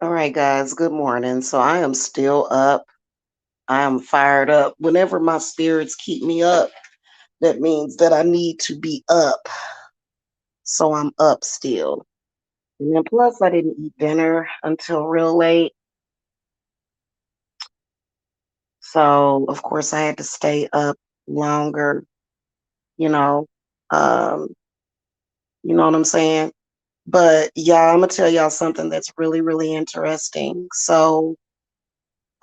All right, guys, good morning. So I am still up. I am fired up. Whenever my spirits keep me up, that means that I need to be up. So I'm up still. And then plus, I didn't eat dinner until real late. So, of course, I had to stay up longer, you know. Um, you know what I'm saying? But yeah, I'm going to tell y'all something that's really, really interesting. So,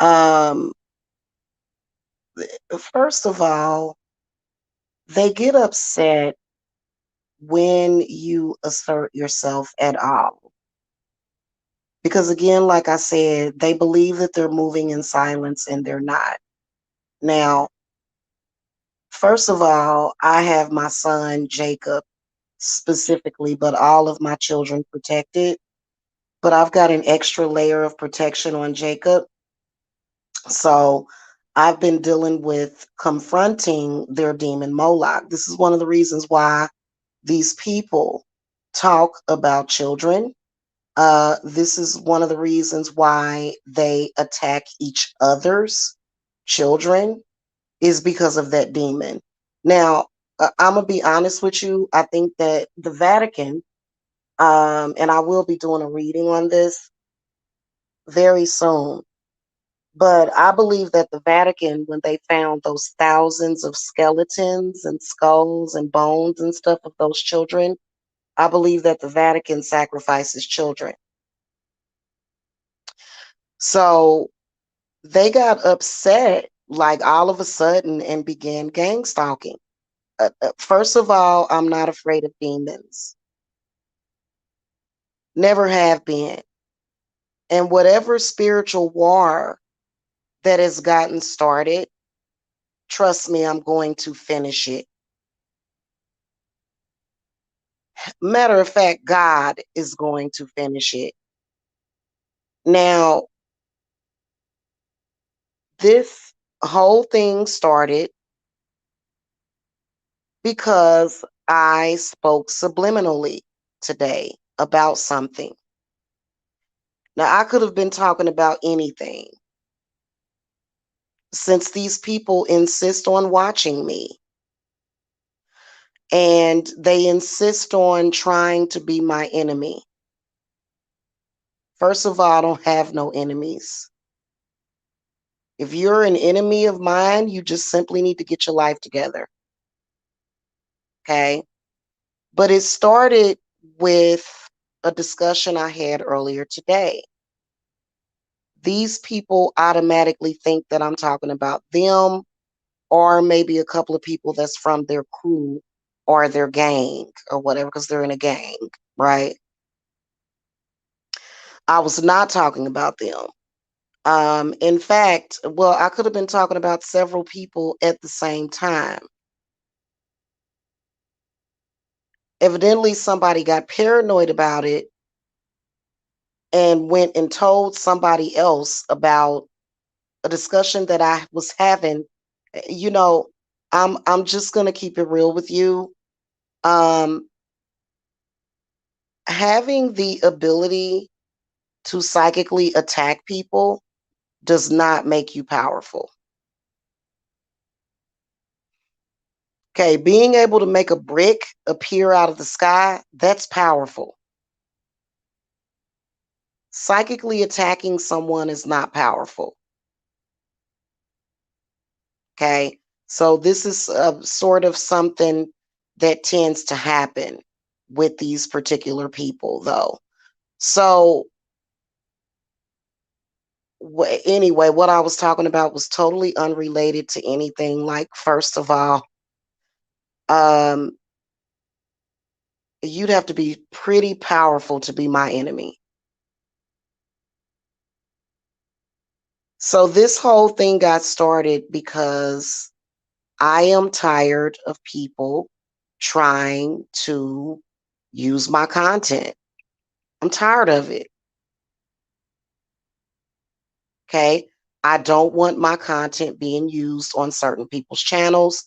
um, first of all, they get upset when you assert yourself at all. Because again, like I said, they believe that they're moving in silence and they're not. Now, first of all, I have my son Jacob specifically, but all of my children protected. But I've got an extra layer of protection on Jacob. So I've been dealing with confronting their demon Moloch. This is one of the reasons why these people talk about children. This is one of the reasons why they attack each other's children, is because of that demon. Now, I'm gonna be honest with you. I think that the Vatican, and I will be doing a reading on this very soon. But I believe that the Vatican, when they found those thousands of skeletons and skulls and bones and stuff of those children, I believe that the Vatican sacrifices children. So they got upset like all of a sudden and began gang stalking. First of all, I'm not afraid of demons. Never have been. And whatever spiritual war that has gotten started, trust me, I'm going to finish it. Matter of fact, God is going to finish it. Now, this whole thing started because I spoke subliminally today about something. Now, I could have been talking about anything since these people insist on watching me and they insist on trying to be my enemy. First of all, I don't have no enemies. If you're an enemy of mine, you just simply need to get your life together. Okay? But it started with a discussion I had earlier today. These people automatically think that I'm talking about them, or maybe a couple of people that's from their crew or their gang or whatever, because they're in a gang, right? I was not talking about them. In fact, well, I could have been talking about several people at the same time. Evidently, somebody got paranoid about it and went and told somebody else about a discussion that I was having. You know, I'm just gonna keep it real with you. Um, Having the ability to psychically attack people does not make you powerful. Okay, being able to make a brick appear out of the sky, that's powerful. Psychically attacking someone is not powerful. Okay, so this is sort of something that tends to happen with these particular people, though. So, anyway, what I was talking about was totally unrelated to anything. Like, first of all, um, you'd have to be pretty powerful to be my enemy. So, this whole thing got started because I am tired of people trying to use my content. I'm tired of it. Okay. I don't want my content being used on certain people's channels.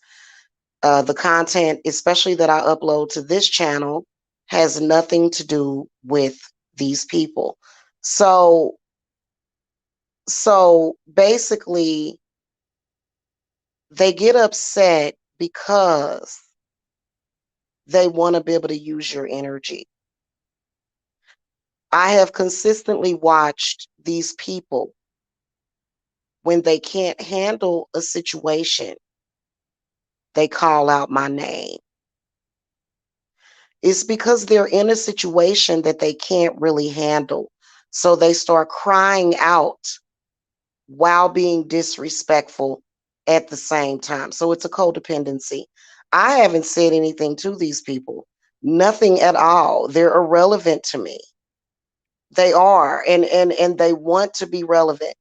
The content, especially that I upload to this channel, has nothing to do with these people. So So basically, they get upset because they want to be able to use your energy. I have consistently watched these people when they can't handle a situation, they call out my name. It's because they're in a situation that they can't really handle. So they start crying out while being disrespectful at the same time. So it's a codependency. I haven't said anything to these people, nothing at all. They're irrelevant to me. They are, and they want to be relevant.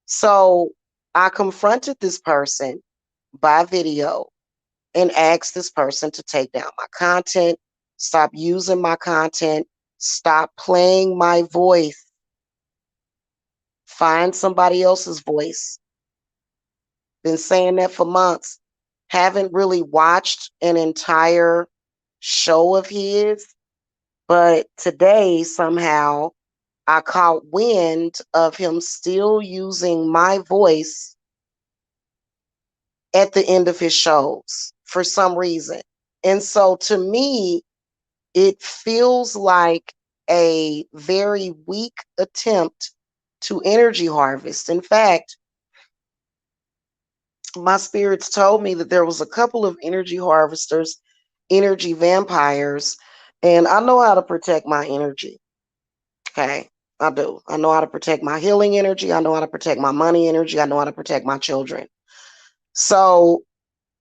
So I confronted this person by video and asked this person to take down my content, stop using my content, stop playing my voice, find somebody else's voice. Been saying that for months. Haven't really watched an entire show of his, but today somehow I caught wind of him still using my voice at the end of his shows for some reason. And so to me, it feels like a very weak attempt to energy harvest. In fact, my spirits told me that there was a couple of energy harvesters, energy vampires, and I know how to protect my energy. Okay, I do. I know how to protect my healing energy. I know how to protect my money energy. I know how to protect my children. So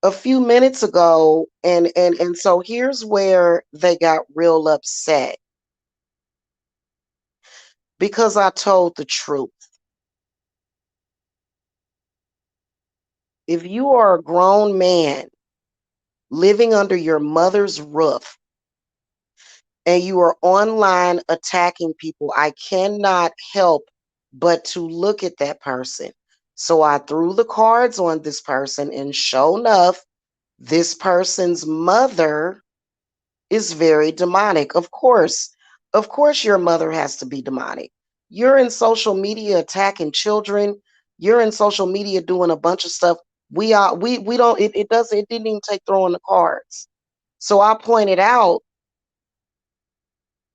a few minutes ago, and so here's where they got real upset because I told the truth. If you are a grown man living under your mother's roof and you are online attacking people, I cannot help but to look at that person. So I threw the cards on this person, and sure enough, this person's mother is very demonic. Of course, your mother has to be demonic. You're in social media attacking children. You're in social media doing a bunch of stuff. We don't. It doesn't. It didn't even take throwing the cards. So I pointed out,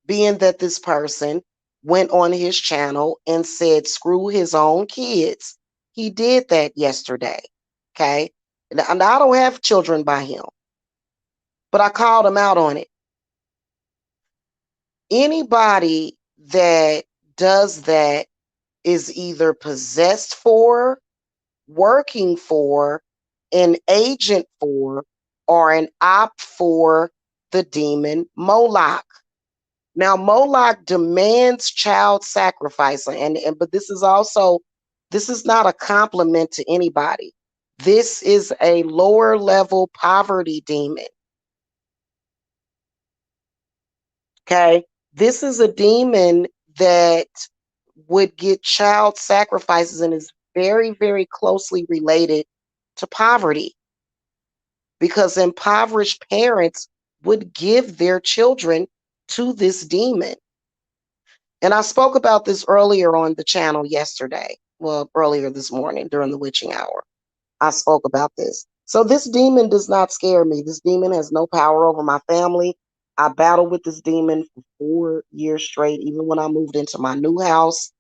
being that this person went on his channel and said screw his own kids. He did that yesterday. Okay, and I don't have children by him, but I called him out on it. Anybody that does that is either possessed for, working for, an agent for, or an op for the demon Moloch. Now, Moloch demands child sacrifice, and but this is not a compliment to anybody. This is a lower level poverty demon. Okay. This is a demon that would get child sacrifices and is very, very closely related to poverty because impoverished parents would give their children to this demon. And I spoke about this earlier on the channel yesterday. Well, earlier this morning during the witching hour. I spoke about this. So this demon does not scare me. This demon has no power over my family. I battled with this demon for 4 years straight, even when I moved into my new house.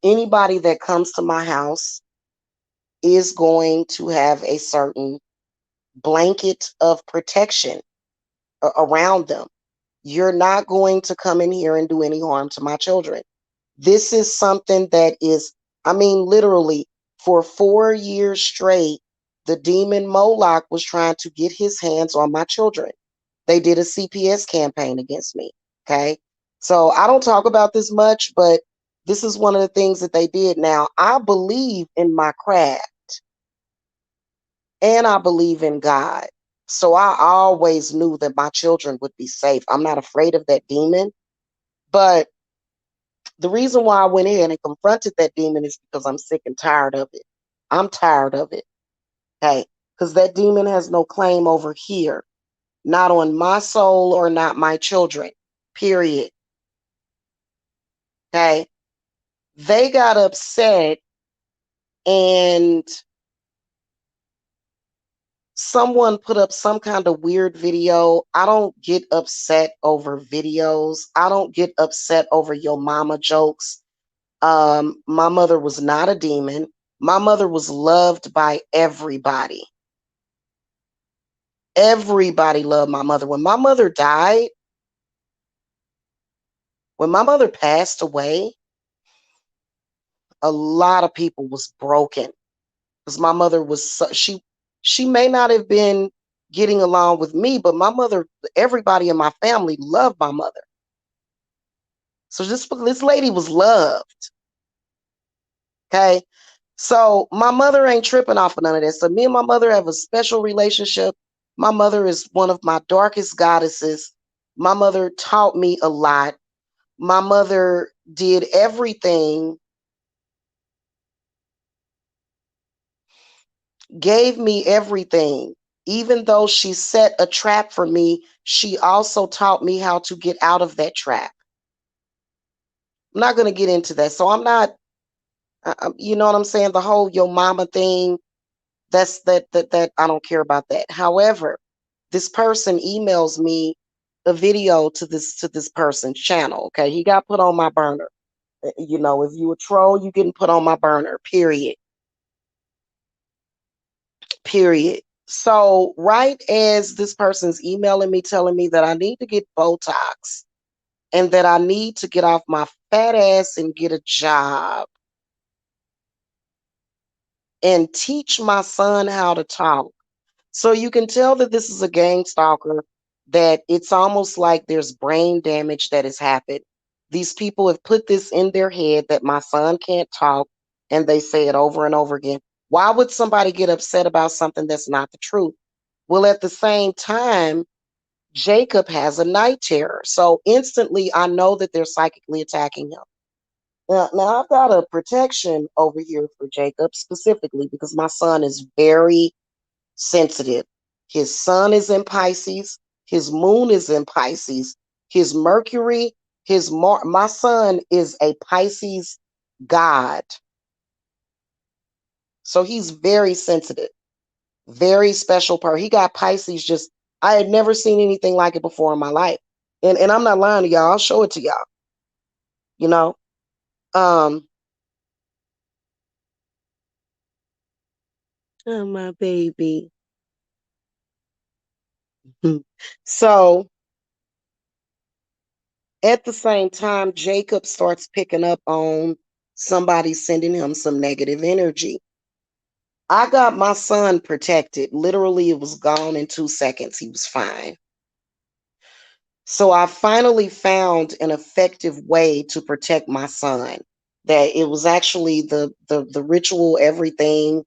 Anybody that comes to my house is going to have a certain blanket of protection around them. You're not going to come in here and do any harm to my children. This is something that is, I mean, literally, for 4 years straight, the demon Moloch was trying to get his hands on my children. They did a CPS campaign against me. Okay. So I don't talk about this much, but this is one of the things that they did. Now, I believe in my craft and I believe in God. So I always knew that my children would be safe. I'm not afraid of that demon. But the reason why I went in and confronted that demon is because I'm sick and tired of it. I'm tired of it. Okay. Because that demon has no claim over here, not on my soul or not my children. Period. Okay. They got upset, and someone put up some kind of weird video. I don't get upset over videos. I don't get upset over your mama jokes. My mother was not a demon. My mother was loved by everybody. Everybody loved my mother. When my mother died, when my mother passed away, a lot of people was broken because my mother was she may not have been getting along with me, but my mother, everybody in my family loved my mother. So this lady was loved. Okay. So my mother ain't tripping off of none of that. So me and my mother have a special relationship. My mother is one of my darkest goddesses. My mother taught me a lot. My mother did everything, gave me everything. Even though she set a trap for me, she also taught me how to get out of that trap. I'm not going to get into that. So I'm not, you know what I'm saying? The whole yo mama thing, that I don't care about that. However, this person emails me a video to this person's channel. Okay, he got put on my burner. You know, if you a troll, you getting put on my burner. Period. Period. So right as this person's emailing me, telling me that I need to get Botox and that I need to get off my fat ass and get a job and teach my son how to talk. So you can tell that this is a gang stalker, that it's almost like there's brain damage that has happened. These people have put this in their head that my son can't talk, and they say it over and over again. Why would somebody get upset about something that's not the truth? Well, at the same time, Jacob has a night terror. So instantly, I know that they're psychically attacking him. Now I've got a protection over here for Jacob specifically because my son is very sensitive. His sun is in Pisces. His moon is in Pisces. His Mercury, my son is a Pisces god. So he's very sensitive, very special person. He got Pisces just, I had never seen anything like it before in my life. And I'm not lying to y'all. I'll show it to y'all. You know? Um, oh, my baby. So at the same time, Jacob starts picking up on somebody sending him some negative energy. I got my son protected. Literally, it was gone in 2 seconds. He was fine. So I finally found an effective way to protect my son. That it was actually the ritual, everything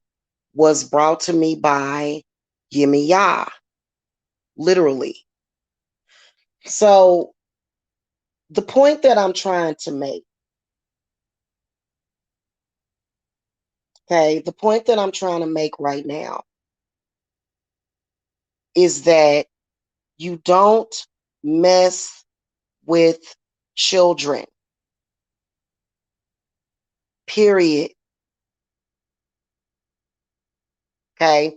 was brought to me by Yemiya, literally. So the point that I'm trying to make, okay, the point that I'm trying to make right now is that you don't mess with children, period. Okay.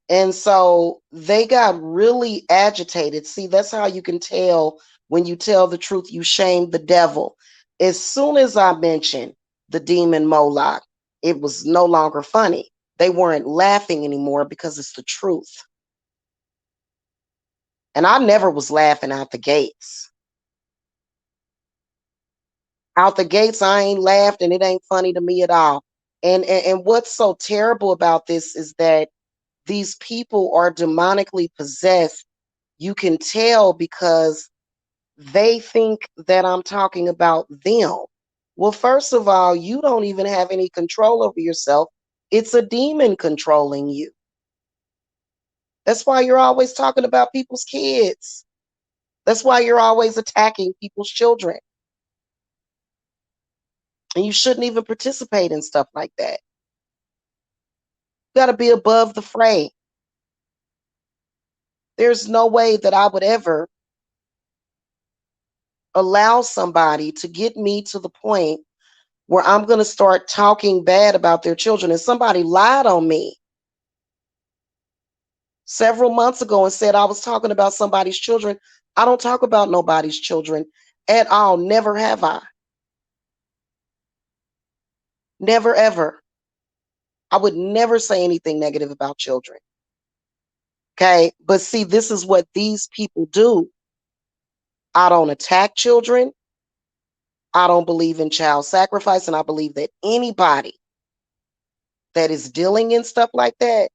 And so they got really agitated. See, that's how you can tell when you tell the truth, you shame the devil. As soon as I mentioned the demon Moloch, it was no longer funny. They weren't laughing anymore because it's the truth. And I never was laughing out the gates. Out the gates, I ain't laughed and it ain't funny to me at all. And what's so terrible about this is that these people are demonically possessed. You can tell because they think that I'm talking about them. Well, first of all, you don't even have any control over yourself. It's a demon controlling you. That's why you're always talking about people's kids. That's why you're always attacking people's children. And you shouldn't even participate in stuff like that. You got to be above the fray. There's no way that I would ever allow somebody to get me to the point where I'm going to start talking bad about their children. And somebody lied on me several months ago and said I was talking about somebody's children. I don't talk about nobody's children at all. Never have I. Never, ever. I would never say anything negative about children. Okay. But see, this is what these people do. I don't attack children. I don't believe in child sacrifice. And I believe that anybody that is dealing in stuff like that,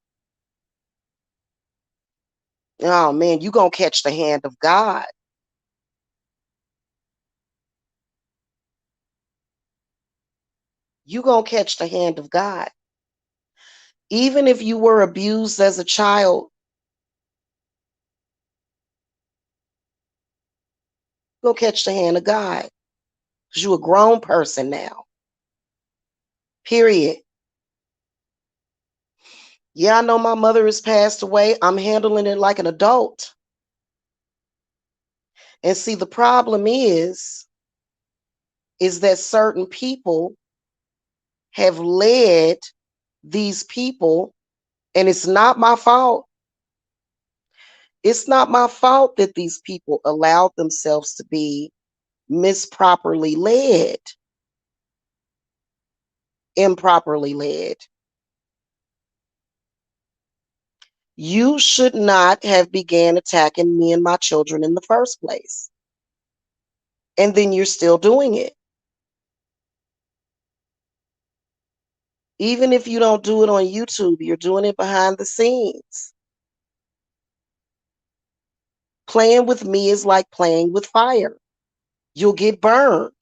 oh man, you're going to catch the hand of God. You're going to catch the hand of God. Even if you were abused as a child, you'll catch the hand of God because you're a grown person now. Period. Yeah, I know my mother has passed away. I'm handling it like an adult. And see, the problem is that certain people have led these people, and it's not my fault. It's not my fault that these people allowed themselves to be misproperly led, improperly led. You should not have began attacking me and my children in the first place. And then you're still doing it. Even if you don't do it on YouTube, you're doing it behind the scenes. Playing with me is like playing with fire. You'll get burned.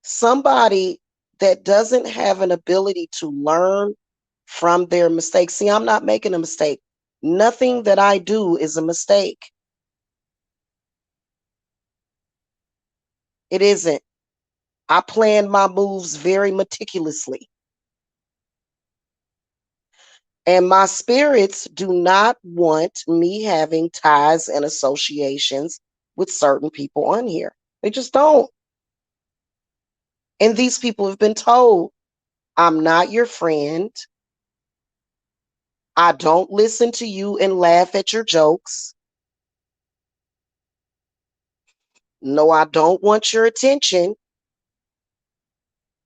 Somebody that doesn't have an ability to learn from their mistakes. See, I'm not making a mistake. Nothing that I do is a mistake. It isn't. I plan my moves very meticulously. And my spirits do not want me having ties and associations with certain people on here. They just don't. And these people have been told, I'm not your friend. I don't listen to you and laugh at your jokes. No, I don't want your attention.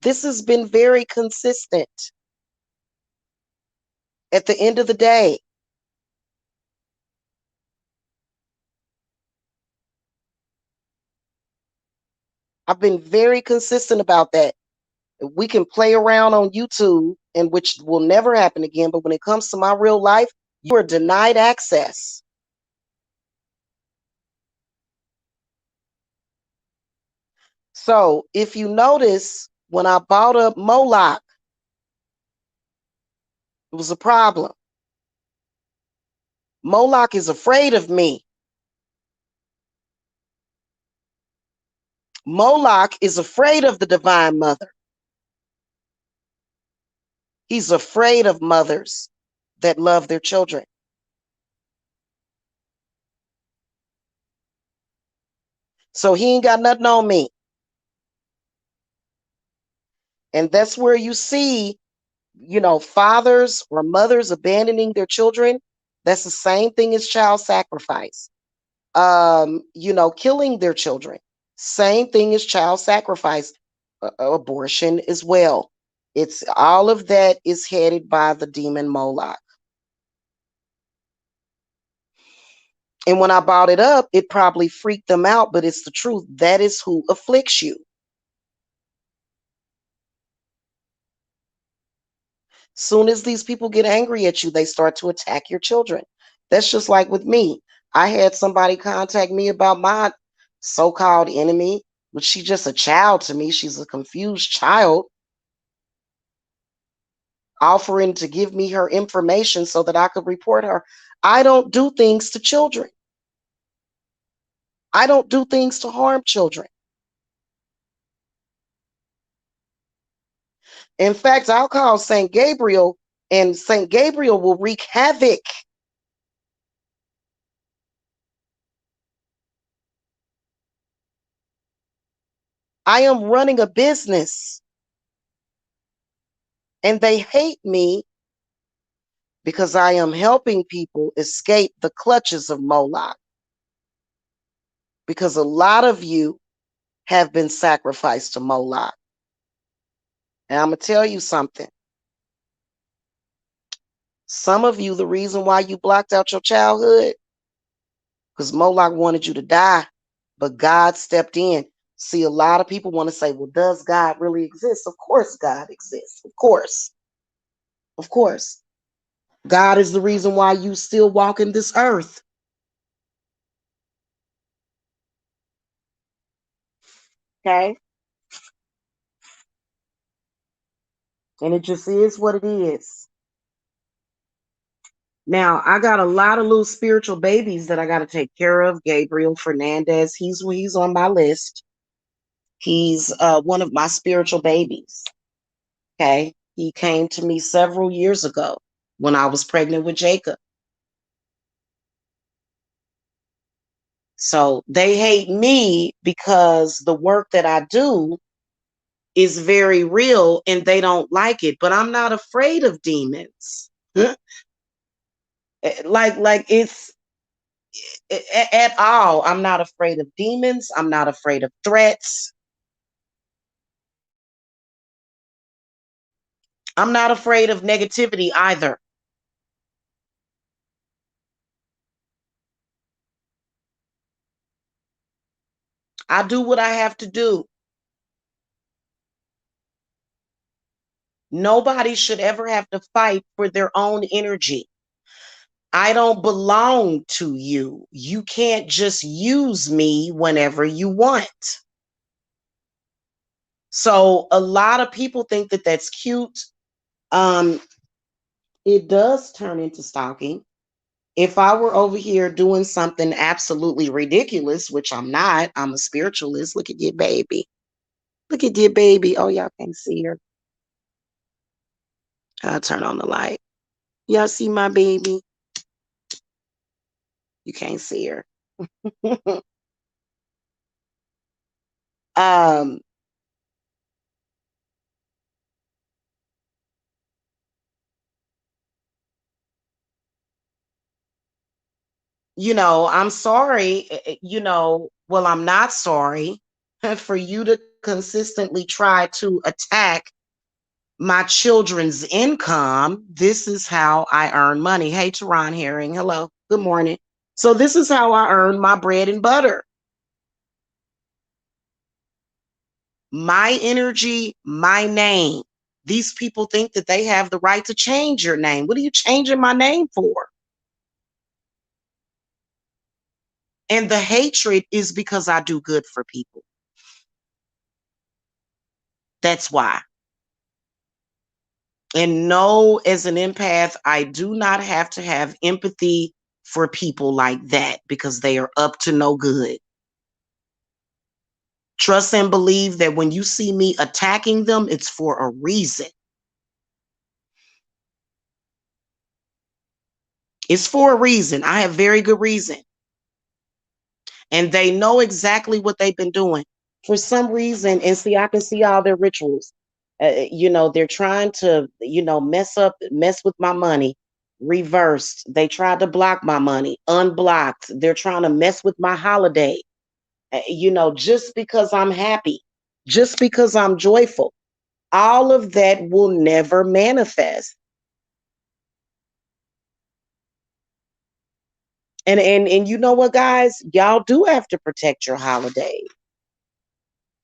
This has been very consistent. At the end of the day, I've been very consistent about that. We can play around on YouTube, and which will never happen again. But when it comes to my real life, you are denied access. So if you notice, when I bought up Moloch, it was a problem. Moloch is afraid of me. Moloch is afraid of the Divine Mother. He's afraid of mothers that love their children. So he ain't got nothing on me. And that's where you see, fathers or mothers abandoning their children. That's the same thing as child sacrifice. Killing their children. Same thing as child sacrifice, abortion as well. It's all of that is headed by the demon Moloch. And when I brought it up, it probably freaked them out, but it's the truth. That is who afflicts you. Soon as these people get angry at you, they start to attack your children. That's just like with me. I had somebody contact me about my so-called enemy, but she's just a child to me. She's a confused child, offering to give me her information so that I could report her. I don't do things to children. I don't do things to harm children. In fact, I'll call St. Gabriel, and St. Gabriel will wreak havoc. I am running a business, and they hate me because I am helping people escape the clutches of Moloch. Because a lot of you have been sacrificed to Moloch. And I'm going to tell you something. Some of you, the reason why you blocked out your childhood, because Moloch wanted you to die, but God stepped in. See, a lot of people want to say, well, does God really exist? Of course God exists. Of course. Of course. God is the reason why you still walk in this earth. Okay? And it just is what it is. Now, I got a lot of little spiritual babies that I got to take care of. Gabriel Fernandez, he's on my list. He's one of my spiritual babies. Okay? He came to me several years ago when I was pregnant with Jacob. So they hate me because the work that I do is very real and they don't like it. But I'm not afraid of demons. like it's at all. I'm not afraid of demons. I'm not afraid of threats. I'm not afraid of negativity either. I do what I have to do. Nobody should ever have to fight for their own energy. I don't belong to you. You can't just use me whenever you want. So a lot of people think that that's cute. Um, it does turn into stalking. If I were over here doing something absolutely ridiculous, which I'm not, I'm a spiritualist. Look at your baby. Look at your baby. Oh, y'all can't see her. I'll turn on the light. Y'all see my baby? You can't see her. um, I'm sorry, well, I'm not sorry for you to consistently try to attack my children's income. This is how I earn money. Hey, Teron Herring. Hello. Good morning. So this is how I earn my bread and butter. My energy, my name. These people think that they have the right to change your name. What are you changing my name for? And the hatred is because I do good for people. That's why. And no, as an empath, I do not have to have empathy for people like that because they are up to no good. Trust and believe that when you see me attacking them, it's for a reason. It's for a reason. I have very good reason. And they know exactly what they've been doing. For some reason, and see, I can see all their rituals. They're trying to, mess with my money. Reversed. They tried to block my money. Unblocked. They're trying to mess with my holiday. Just because I'm happy, just because I'm joyful, all of that will never manifest. And you know what, guys? Y'all do have to protect your holidays.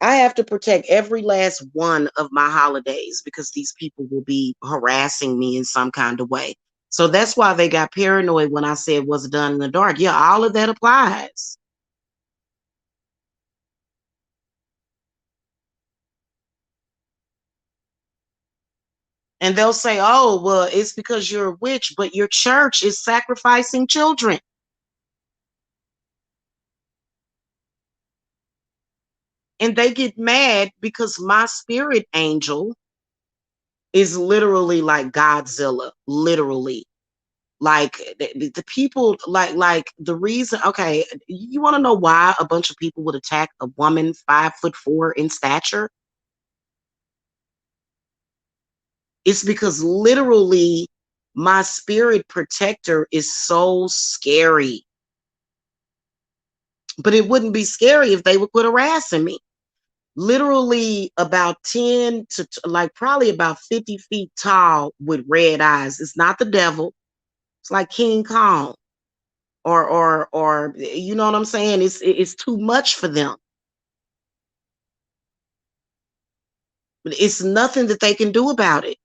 I have to protect every last one of my holidays because these people will be harassing me in some kind of way. So that's why they got paranoid when I said was done in the dark. Yeah, all of that applies. And they'll say, oh, well, it's because you're a witch, but your church is sacrificing children. And they get mad because my spirit angel is literally like Godzilla, literally. Like the people, like the reason. Okay, you want to know why a bunch of people would attack a woman 5'4" in stature? It's because literally my spirit protector is so scary. But it wouldn't be scary if they would quit harassing me. Literally about 10 to like probably about 50 feet tall with red eyes. It's not the devil. It's like King Kong. Or you know what I'm saying? It's too much for them. But it's nothing that they can do about it.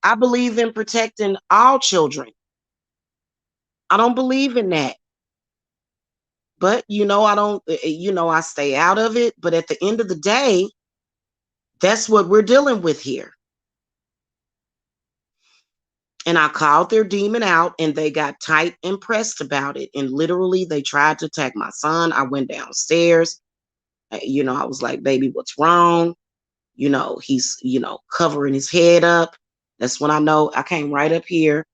I believe in protecting all children. I don't believe in that. But I don't I stay out of it, but at the end of the day, that's what we're dealing with here. And I called their demon out and they got tight and pressed about it. And literally, they tried to attack my son. I went downstairs. I was like, baby, what's wrong? He's, covering his head up. That's when I know I came right up here,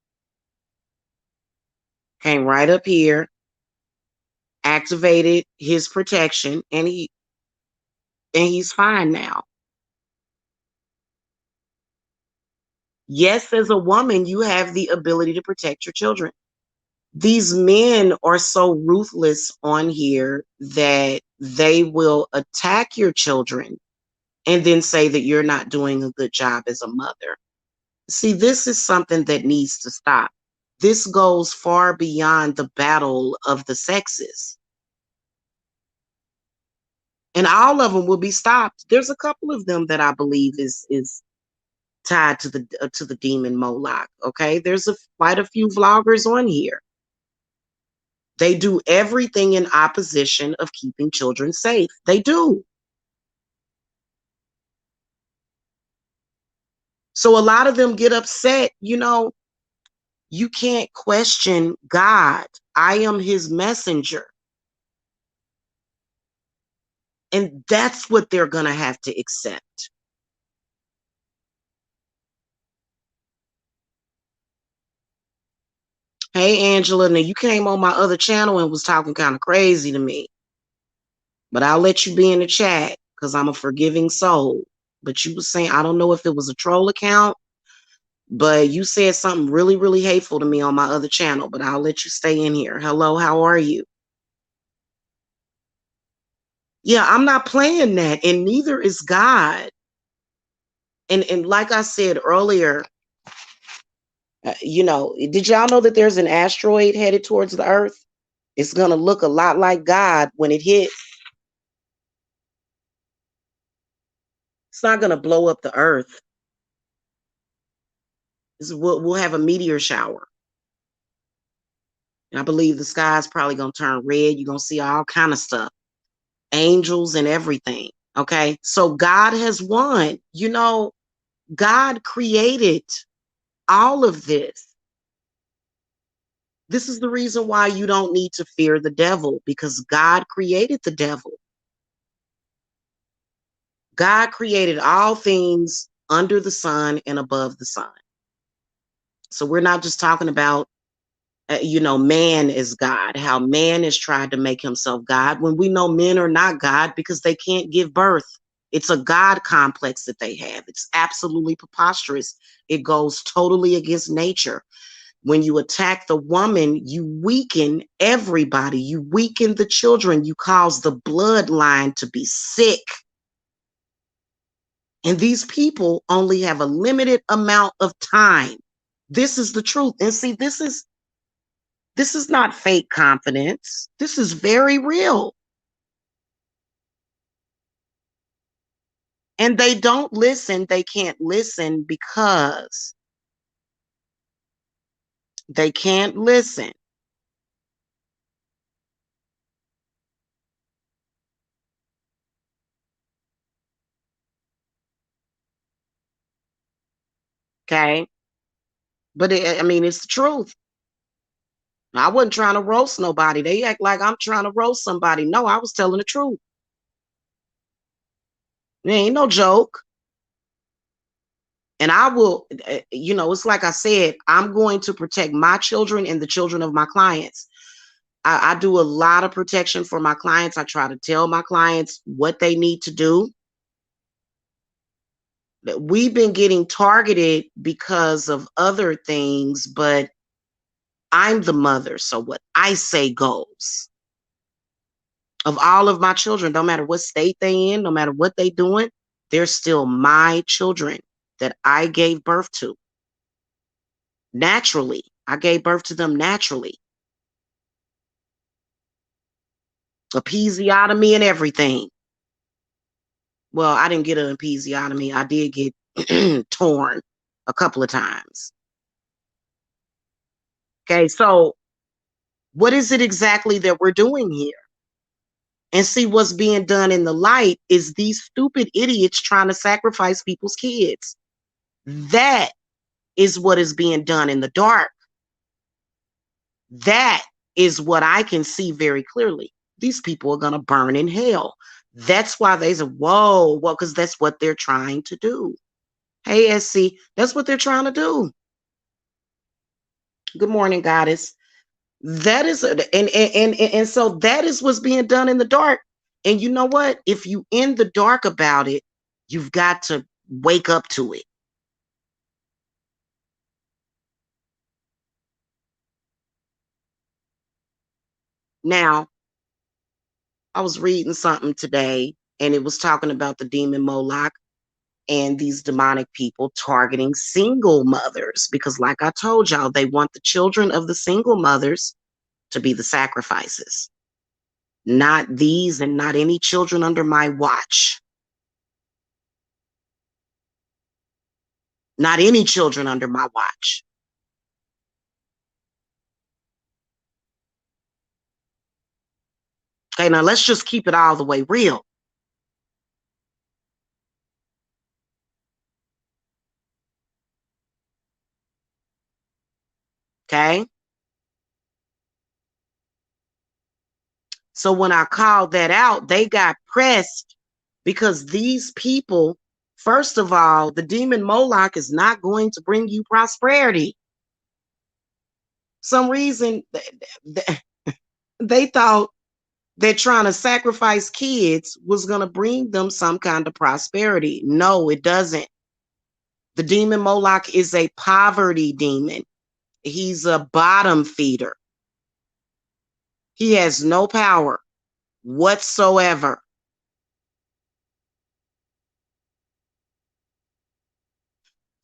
activated his protection, and he's fine now. Yes, as a woman, you have the ability to protect your children. These men are so ruthless on here that they will attack your children and then say that you're not doing a good job as a mother. See, this is something that needs to stop. This goes far beyond the battle of the sexes. And all of them will be stopped. There's a couple of them that I believe is tied to the demon Moloch. Okay, there's quite a few vloggers on here. They do everything in opposition of keeping children safe. They do. So a lot of them get upset. You can't question God. I am his messenger. And that's what they're going to have to accept. Hey, Angela, now you came on my other channel and was talking kind of crazy to me. But I'll let you be in the chat because I'm a forgiving soul. But you were saying, I don't know if it was a troll account, but you said something really, really hateful to me on my other channel. But I'll let you stay in here. Hello, how are you? Yeah, I'm not playing that, and neither is God. And like I said earlier, did y'all know that there's an asteroid headed towards the Earth? It's gonna look a lot like God when it hits. It's not gonna blow up the Earth. We'll have a meteor shower. And I believe the sky's probably gonna turn red. You're gonna see all kind of stuff, angels and everything. Okay, so God has won. God created all of this. This is the reason why you don't need to fear the devil, because God created the devil. God created all things under the sun and above the sun. So we're not just talking about, man is God, how man has tried to make himself God when we know men are not God because they can't give birth. It's a God complex that they have. It's absolutely preposterous. It goes totally against nature. When you attack the woman, you weaken everybody. You weaken the children. You cause the bloodline to be sick. And these people only have a limited amount of time. This is the truth. And see, this is not fake confidence. This is very real. And they don't listen. They can't listen because they can't listen. Okay. But I mean, it's the truth. I wasn't trying to roast nobody. They act like I'm trying to roast somebody. No, I was telling the truth. It ain't no joke. And I will, it's like I said, I'm going to protect my children and the children of my clients. I do a lot of protection for my clients. I try to tell my clients what they need to do. We've been getting targeted because of other things, but I'm the mother. So what I say goes. Of all of my children, no matter what state they in, no matter what they doing, they're still my children that I gave birth to. Naturally. I gave birth to them naturally. Episiotomy and everything. Well, I didn't get an episiotomy. I did get torn a couple of times. Okay, so what is it exactly that we're doing here? And see, what's being done in the light is these stupid idiots trying to sacrifice people's kids. That is what is being done in the dark. That is what I can see very clearly. These people are going to burn in hell. That's why they say, whoa, well, because that's what they're trying to do. Hey, SC, that's what they're trying to do. Good morning, goddess. That is, and so that is what's being done in the dark. And you know what? If you in the dark about it, you've got to wake up to it. Now, I was reading something today, and it was talking about the demon Moloch and these demonic people targeting single mothers because, like I told y'all, they want the children of the single mothers to be the sacrifices. Not these and not any children under my watch. Not any children under my watch. Okay, now let's just keep it all the way real. Okay. So when I called that out, they got pressed because these people, first of all, the demon Moloch is not going to bring you prosperity. Some reason they thought that trying to sacrifice kids was going to bring them some kind of prosperity. No, it doesn't. The demon Moloch is a poverty demon. He's a bottom feeder. He has no power whatsoever.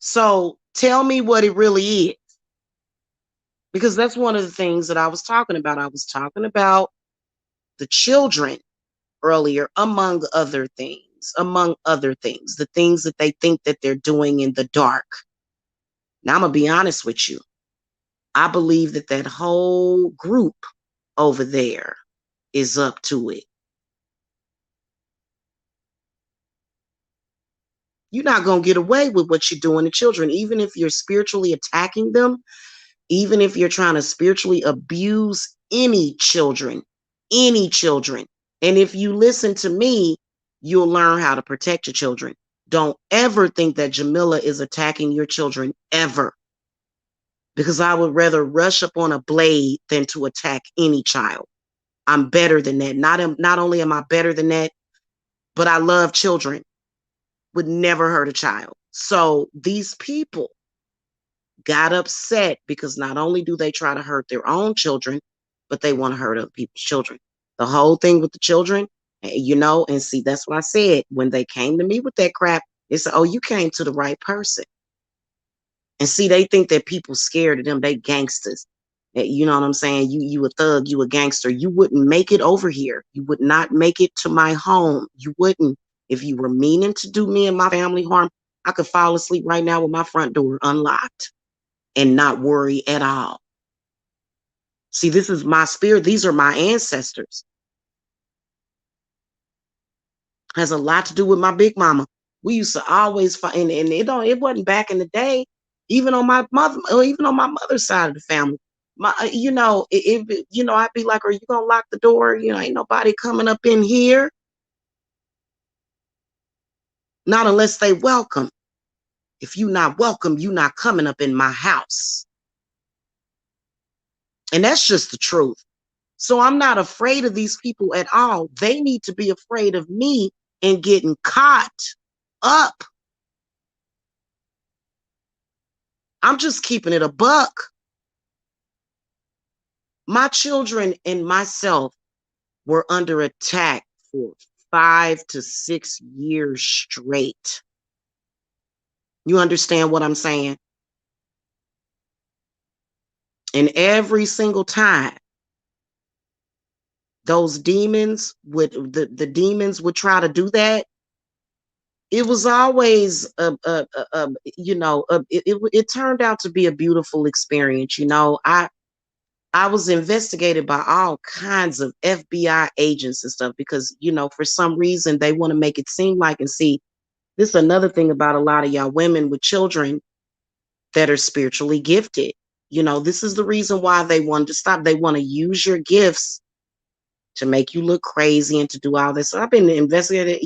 So tell me what it really is. Because that's one of the things that I was talking about. I was talking about the children earlier, among other things, the things that they think that they're doing in the dark. Now, I'm going to be honest with you. I believe that that whole group over there is up to it. You're not going to get away with what you're doing to children, even if you're spiritually attacking them, even if you're trying to spiritually abuse any children, any children. And if you listen to me, you'll learn how to protect your children. Don't ever think that Jamila is attacking your children, ever. Because I would rather rush up on a blade than to attack any child. I'm better than that. Not only am I better than that, but I love children. Would never hurt a child. So these people got upset because not only do they try to hurt their own children, but they want to hurt other people's children. The whole thing with the children, and see, that's what I said. When they came to me with that crap, they said, oh, you came to the right person. And see, they think that people scared of them. They gangsters. You know what I'm saying? You a thug, you a gangster. You wouldn't make it over here. You would not make it to my home. You wouldn't. If you were meaning to do me and my family harm, I could fall asleep right now with my front door unlocked and not worry at all. See, this is my spirit. These are my ancestors. Has a lot to do with my big mama. We used to always fight, and it wasn't back in the day, even on my mother's side of the family. I'd be like, are you gonna lock the door? Ain't nobody coming up in here. Not unless they welcome. If you not welcome, you not coming up in my house. And that's just the truth. So I'm not afraid of these people at all. They need to be afraid of me and getting caught up. I'm just keeping it a buck. My children and myself were under attack for 5 to 6 years straight. You understand what I'm saying? And every single time those demons the demons would try to do that, it was always it turned out to be a beautiful experience. I was investigated by all kinds of FBI agents and stuff because, for some reason they want to make it seem like, and see, this is another thing about a lot of y'all women with children that are spiritually gifted. This is the reason why they wanted to stop. They want to use your gifts to make you look crazy and to do all this. So I've been investigating,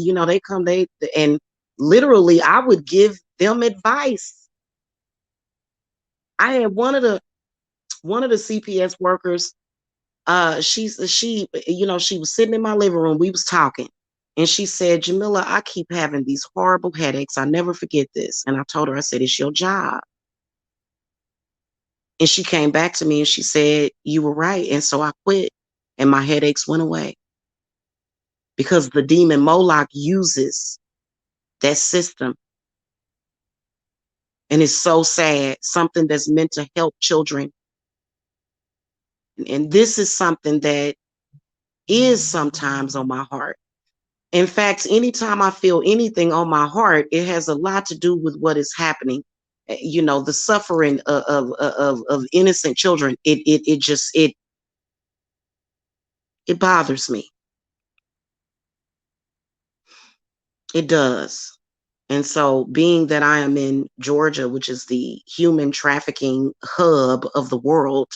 and literally I would give them advice. I had one of the CPS workers, she was sitting in my living room, we was talking, and she said, Jamila, I keep having these horrible headaches. I never forget this. And I told her, I said, it's your job. And she came back to me and she said, you were right. And so I quit and my headaches went away. Because the demon Moloch uses that system. And it's so sad, something that's meant to help children. And this is something that is sometimes on my heart. In fact, anytime I feel anything on my heart, it has a lot to do with what is happening. The suffering of innocent children. It bothers me. It does. And so, being that I am in Georgia, which is the human trafficking hub of the world,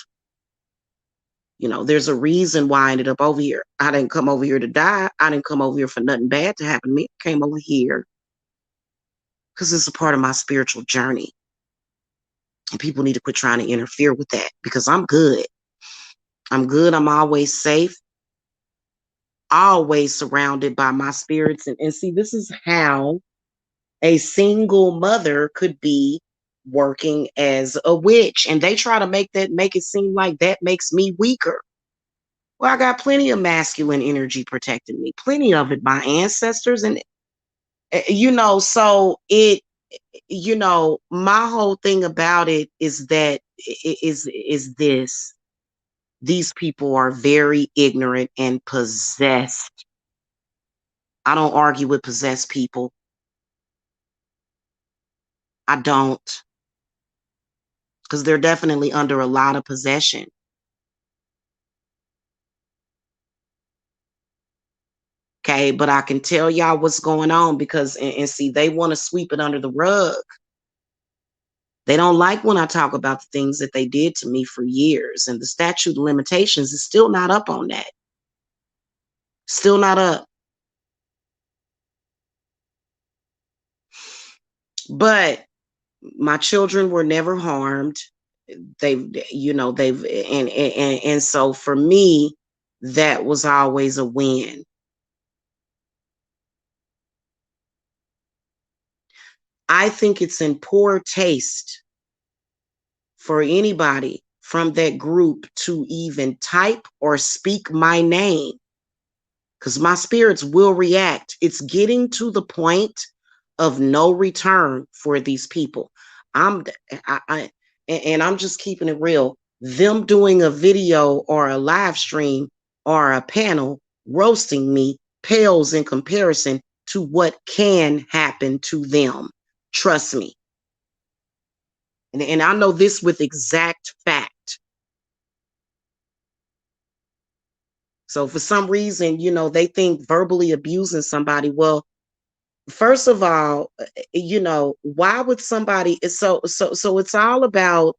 there's a reason why I ended up over here. I didn't come over here to die. I didn't come over here for nothing bad to happen to me. I came over here because it's a part of my spiritual journey. And people need to quit trying to interfere with that because I'm good. I'm good. I'm always safe, always surrounded by my spirits. And see, this is how a single mother could be working as a witch. And they try to make it seem like that makes me weaker. Well, I got plenty of masculine energy protecting me, plenty of it, my ancestors. And, so my whole thing about it is that is this. These people are very ignorant and possessed. I don't argue with possessed people. I don't. Because they're definitely under a lot of possession. Okay, but I can tell y'all what's going on because, and see, they want to sweep it under the rug. They don't like when I talk about the things that they did to me for years. And the statute of limitations is still not up on that. Still not up. But my children were never harmed. And so for me, that was always a win. I think it's in poor taste for anybody from that group to even type or speak my name, because my spirits will react. It's getting to the point of no return for these people. I'm just keeping it real. Them doing a video or a live stream or a panel roasting me pales in comparison to what can happen to them. Trust me. And I know this with exact fact. So for some reason, they think verbally abusing somebody. Well, first of all, why would somebody? So it's all about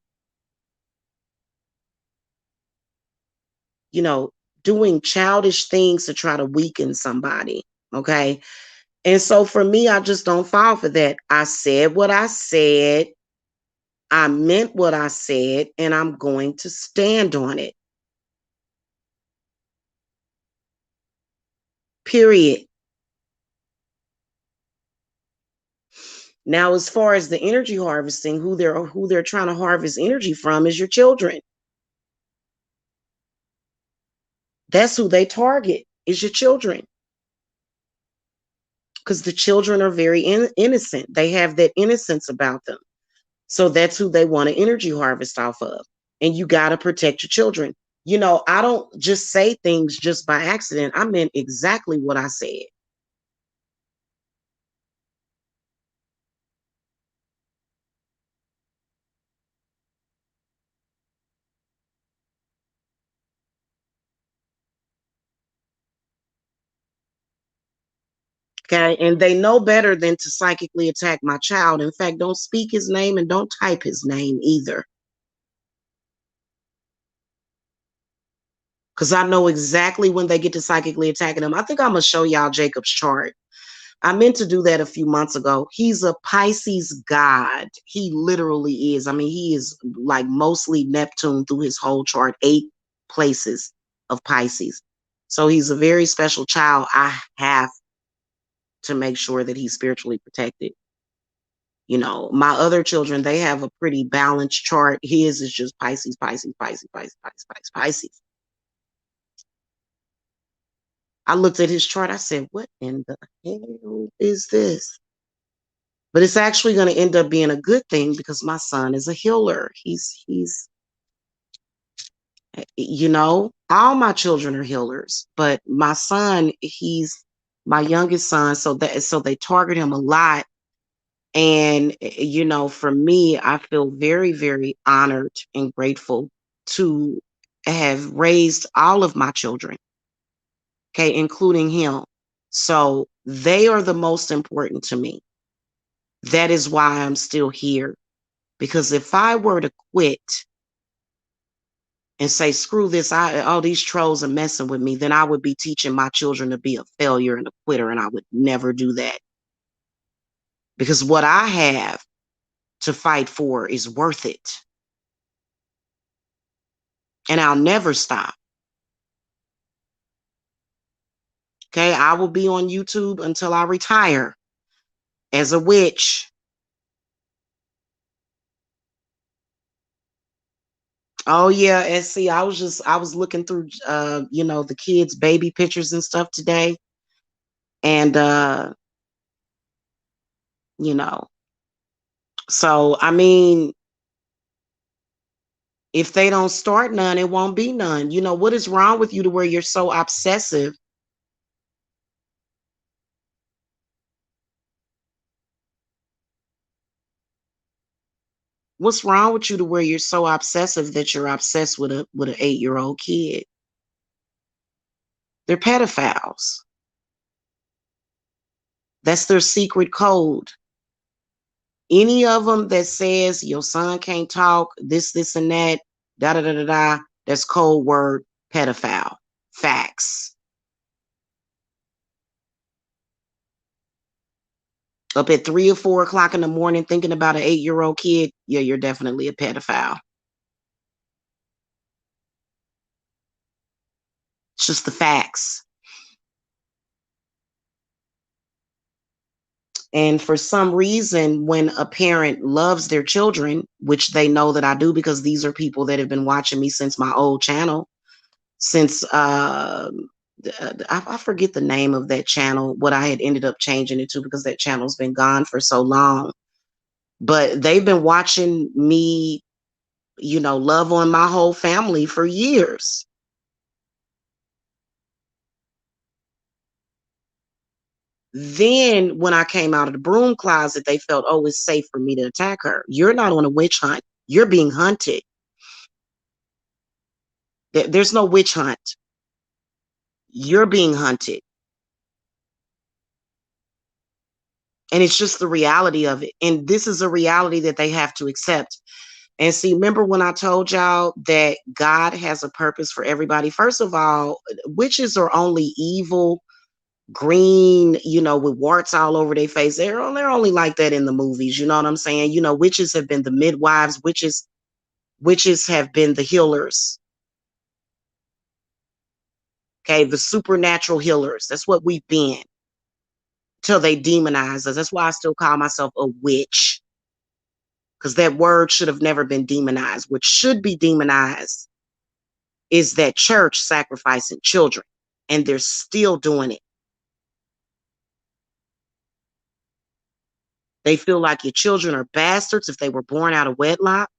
you know, doing childish things to try to weaken somebody. Okay. And so for me, I just don't fall for that. I said what I said. I meant what I said, and I'm going to stand on it. Period. Now, as far as the energy harvesting, who they're trying to harvest energy from is your children. That's who they target, is your children. Because the children are very innocent. They have that innocence about them. So that's who they want to energy harvest off of. And you got to protect your children. I don't just say things just by accident. I meant exactly what I said. Okay. And they know better than to psychically attack my child. In fact, don't speak his name and don't type his name either. Because I know exactly when they get to psychically attacking him. I think I'm going to show y'all Jacob's chart. I meant to do that a few months ago. He's a Pisces god. He literally is. I mean, he is like mostly Neptune through his whole chart, 8 places of Pisces. So he's a very special child. I have to make sure that he's spiritually protected. My other children, they have a pretty balanced chart. His is just Pisces, Pisces, Pisces, Pisces, Pisces, Pisces, Pisces. I looked at his chart. I said, what in the hell is this? But it's actually going to end up being a good thing because my son is a healer. He's all my children are healers, but my son, he's my youngest son. So they target him a lot. And, for me, I feel very, very honored and grateful to have raised all of my children, okay, including him. So they are the most important to me. That is why I'm still here. Because if I were to quit and say, screw this, all these trolls are messing with me, then I would be teaching my children to be a failure and a quitter. And I would never do that. Because what I have to fight for is worth it. And I'll never stop. Okay, I will be on YouTube until I retire as a witch. Oh yeah, and see, I was looking through the kids' baby pictures and stuff today. And you know, so I mean, if they don't start none, it won't be none. What is wrong with you to where you're so obsessive? What's wrong with you to where you're so obsessive that you're obsessed with an 8-year-old kid? They're pedophiles. That's their secret code. Any of them that says your son can't talk, this, and that, da da da da da, that's code word pedophile. Facts. Up at 3 or 4 o'clock in the morning thinking about an 8-year-old kid, yeah, you're definitely a pedophile. It's just the facts. And for some reason, when a parent loves their children, which they know that I do because these are people that have been watching me since my old channel, since I forget the name of that channel, what I had ended up changing it to because that channel's been gone for so long. But they've been watching me, love on my whole family for years. Then when I came out of the broom closet, they felt, oh, it's safe for me to attack her. You're not on a witch hunt. You're being hunted. There's no witch hunt. You're being hunted. And it's just the reality of it. And this is a reality that they have to accept. And see, remember when I told y'all that God has a purpose for everybody? First of all, witches are only evil, green, with warts all over their face. They're only like that in the movies. You know what I'm saying? Witches have been the midwives. Witches have been the healers. Okay, the supernatural healers. That's what we've been till they demonize us. That's why I still call myself a witch, because that word should have never been demonized. What should be demonized is that church sacrificing children, and they're still doing it. They feel like your children are bastards if they were born out of wedlock,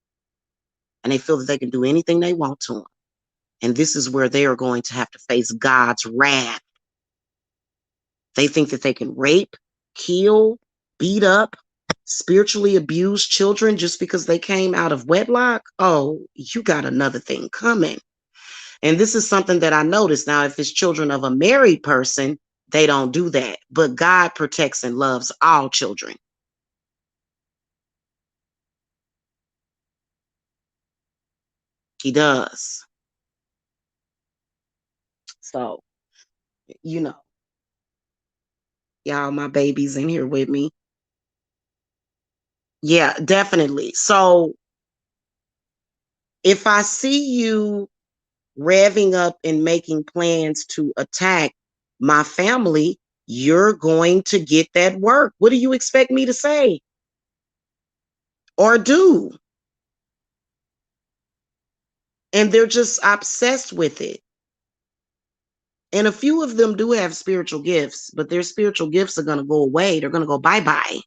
and they feel that they can do anything they want to them. And this is where they are going to have to face God's wrath. They think that they can rape, kill, beat up, spiritually abuse children just because they came out of wedlock. Oh, you got another thing coming. And this is something that I noticed. Now, if it's children of a married person, they don't do that. But God protects and loves all children. He does. So, you know, y'all, my baby's in here with me. Yeah, definitely. So if I see you revving up and making plans to attack my family, you're going to get that work. What do you expect me to say or do? And they're just obsessed with it. And a few of them do have spiritual gifts, but their spiritual gifts are going to go away. They're going to go bye-bye.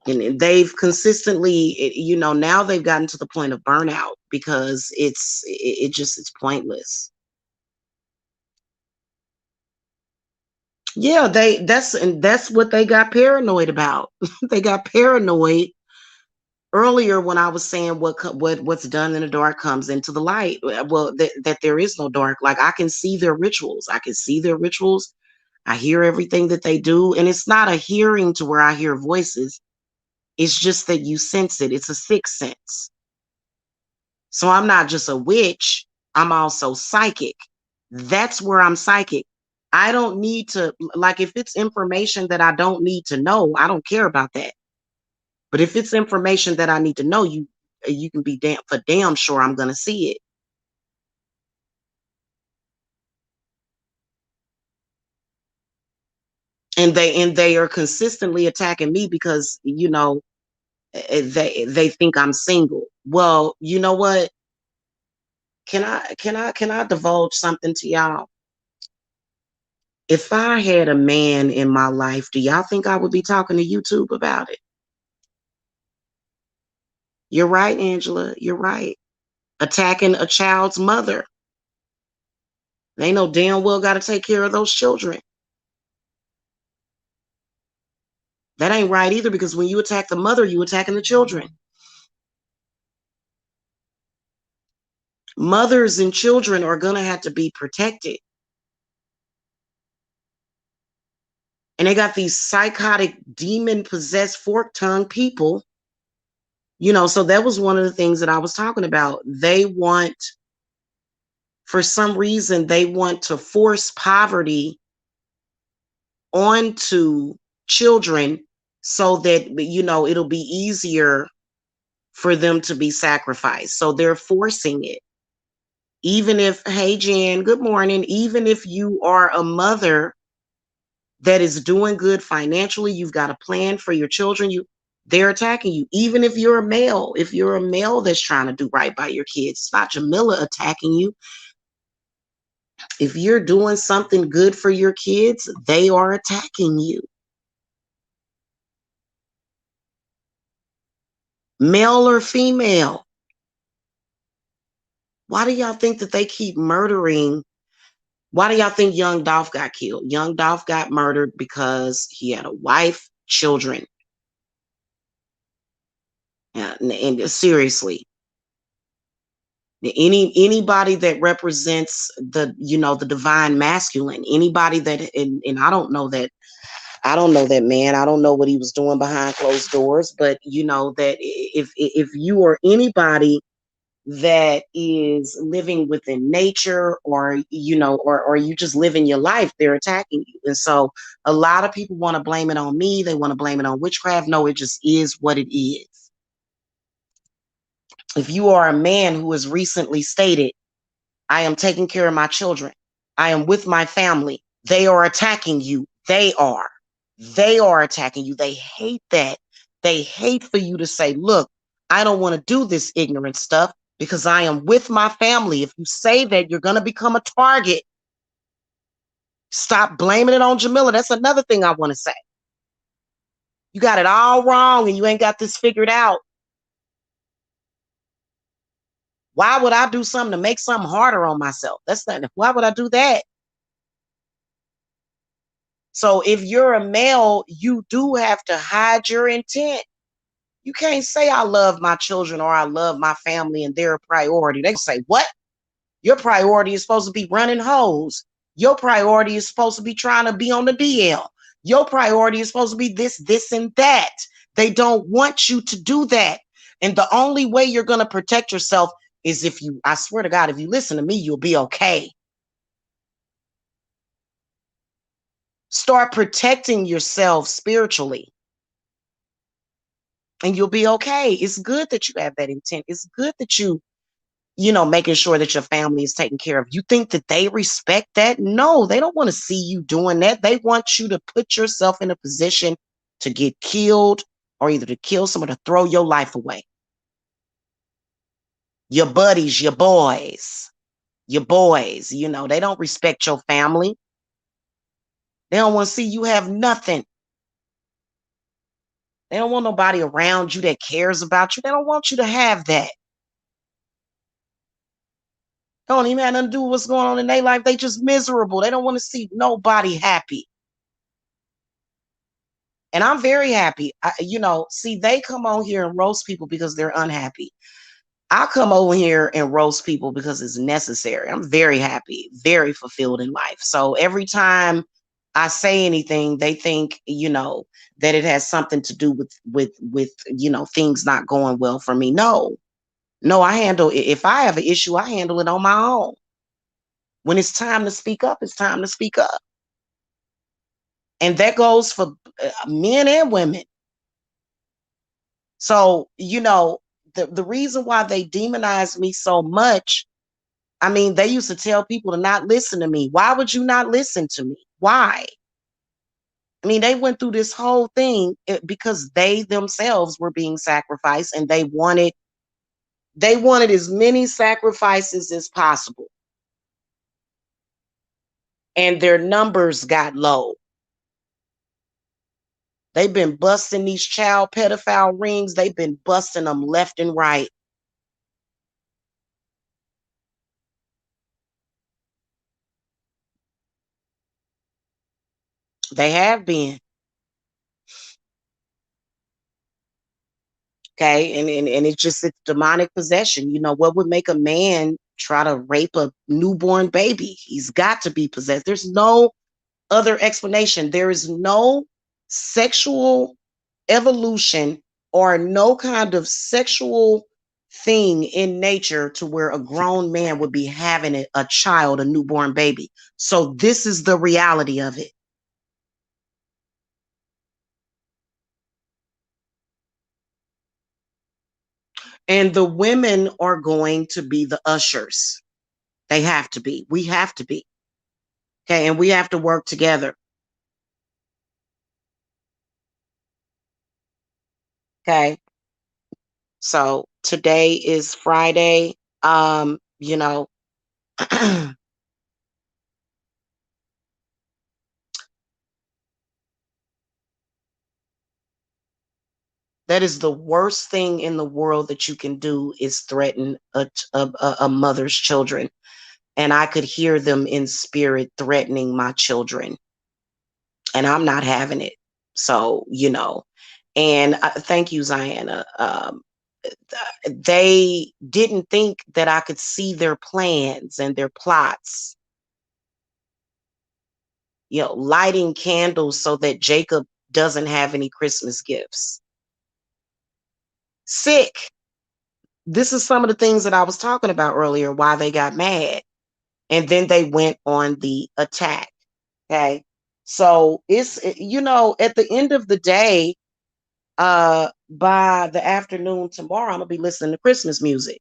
And they've consistently, now they've gotten to the point of burnout because it's pointless. Yeah, that's what they got paranoid about. They got paranoid earlier when I was saying what's done in the dark comes into the light. Well, that there is no dark. Like, I can see their rituals. I can see their rituals. I hear everything that they do, and it's not a hearing to where I hear voices. It's just that you sense it. It's a sixth sense. So I'm not just a witch. I'm also psychic. That's where I'm psychic. I don't need to, like, if it's information that I don't need to know, I don't care about that. But if it's information that I need to know, you can be damn sure I'm going to see it. And they are consistently attacking me because, they think I'm single. Well, you know what? Can I divulge something to y'all? If I had a man in my life, do y'all think I would be talking to YouTube about it? You're right, Angela. You're right. Attacking a child's mother. They know damn well got to take care of those children. That ain't right either, because when you attack the mother, you attacking the children. Mothers and children are going to have to be protected. And they got these psychotic, demon-possessed, fork-tongued people. So that was one of the things that I was talking about. For some reason, they want to force poverty onto children so that, it'll be easier for them to be sacrificed. So they're forcing it. Even if, hey, Jan, good morning. Even if you are a mother that is doing good financially, you've got a plan for your children, they're attacking you. Even if you're a male that's trying to do right by your kids, it's not Jamila attacking you. If you're doing something good for your kids, they are attacking you. Male or female. Why do y'all think that they keep murdering? Why do y'all think young Dolph got killed? Young Dolph got murdered because he had a wife, children. And seriously, anybody that represents the divine masculine, anybody that, and I don't know that, I don't know that man. I don't know what he was doing behind closed doors, but you know that if you or anybody that is living within nature, or or you just living your life, they're attacking you. And so a lot of people want to blame it on me. They want to blame it on witchcraft. No, it just is what it is. If you are a man who has recently stated, I am taking care of my children, I am with my family, they are attacking you. They are attacking you. They hate that. They hate for you to say, look, I don't want to do this ignorant stuff because I am with my family. If you say that, you're going to become a target. Stop blaming it on Jamila. That's another thing I want to say. You got it all wrong and you ain't got this figured out. Why would I do something to make something harder on myself? That's not, why would I do that? So if you're a male, you do have to hide your intent. You can't say I love my children or I love my family and they're a priority. They say, what? Your priority is supposed to be running hoes. Your priority is supposed to be trying to be on the DL. Your priority is supposed to be this, this, and that. They don't want you to do that. And the only way you're going to protect yourself is if you, I swear to God, if you listen to me, you'll be okay. Start protecting yourself spiritually and you'll be okay. It's good that you have that intent. It's good that making sure that your family is taken care of. You think that they respect that? No, they don't want to see you doing that. They want you to put yourself in a position to get killed or either to kill someone, to throw your life away. Your buddies, your boys, they don't respect your family. They don't want to see you have nothing. They don't want nobody around you that cares about you. They don't want you to have that. They don't even have nothing to do with what's going on in their life. They just miserable. They don't want to see nobody happy. And I'm very happy. See, they come on here and roast people because they're unhappy. I come over here and roast people because it's necessary. I'm very happy, very fulfilled in life. So every time I say anything, they think, that it has something to do with things not going well for me. No, I handle it. If I have an issue, I handle it on my own. When it's time to speak up, it's time to speak up. And that goes for men and women. So, the reason why they demonize me so much, I mean, they used to tell people to not listen to me. Why would you not listen to me? Why? I mean, they went through this whole thing because they themselves were being sacrificed and they wanted as many sacrifices as possible. And their numbers got low. They've been busting these child pedophile rings. They've been busting them left and right. They have been. Okay. And it's demonic possession. What would make a man try to rape a newborn baby? He's got to be possessed. There's no other explanation. There is no sexual evolution or no kind of sexual thing in nature to where a grown man would be having a child, a newborn baby. So this is the reality of it. And the women are going to be the ushers. They have to be. We have to be. Okay. And we have to work together. Okay. So today is Friday. That is the worst thing in the world that you can do is threaten a mother's children. And I could hear them in spirit threatening my children. And I'm not having it. So, and thank you, Ziana. They didn't think that I could see their plans and their plots. lighting candles so that Jacob doesn't have any Christmas gifts. Sick. This is some of the things that I was talking about earlier, why they got mad. And then they went on the attack. Okay. So it's, at the end of the day, by the afternoon tomorrow, I'm gonna be listening to Christmas music.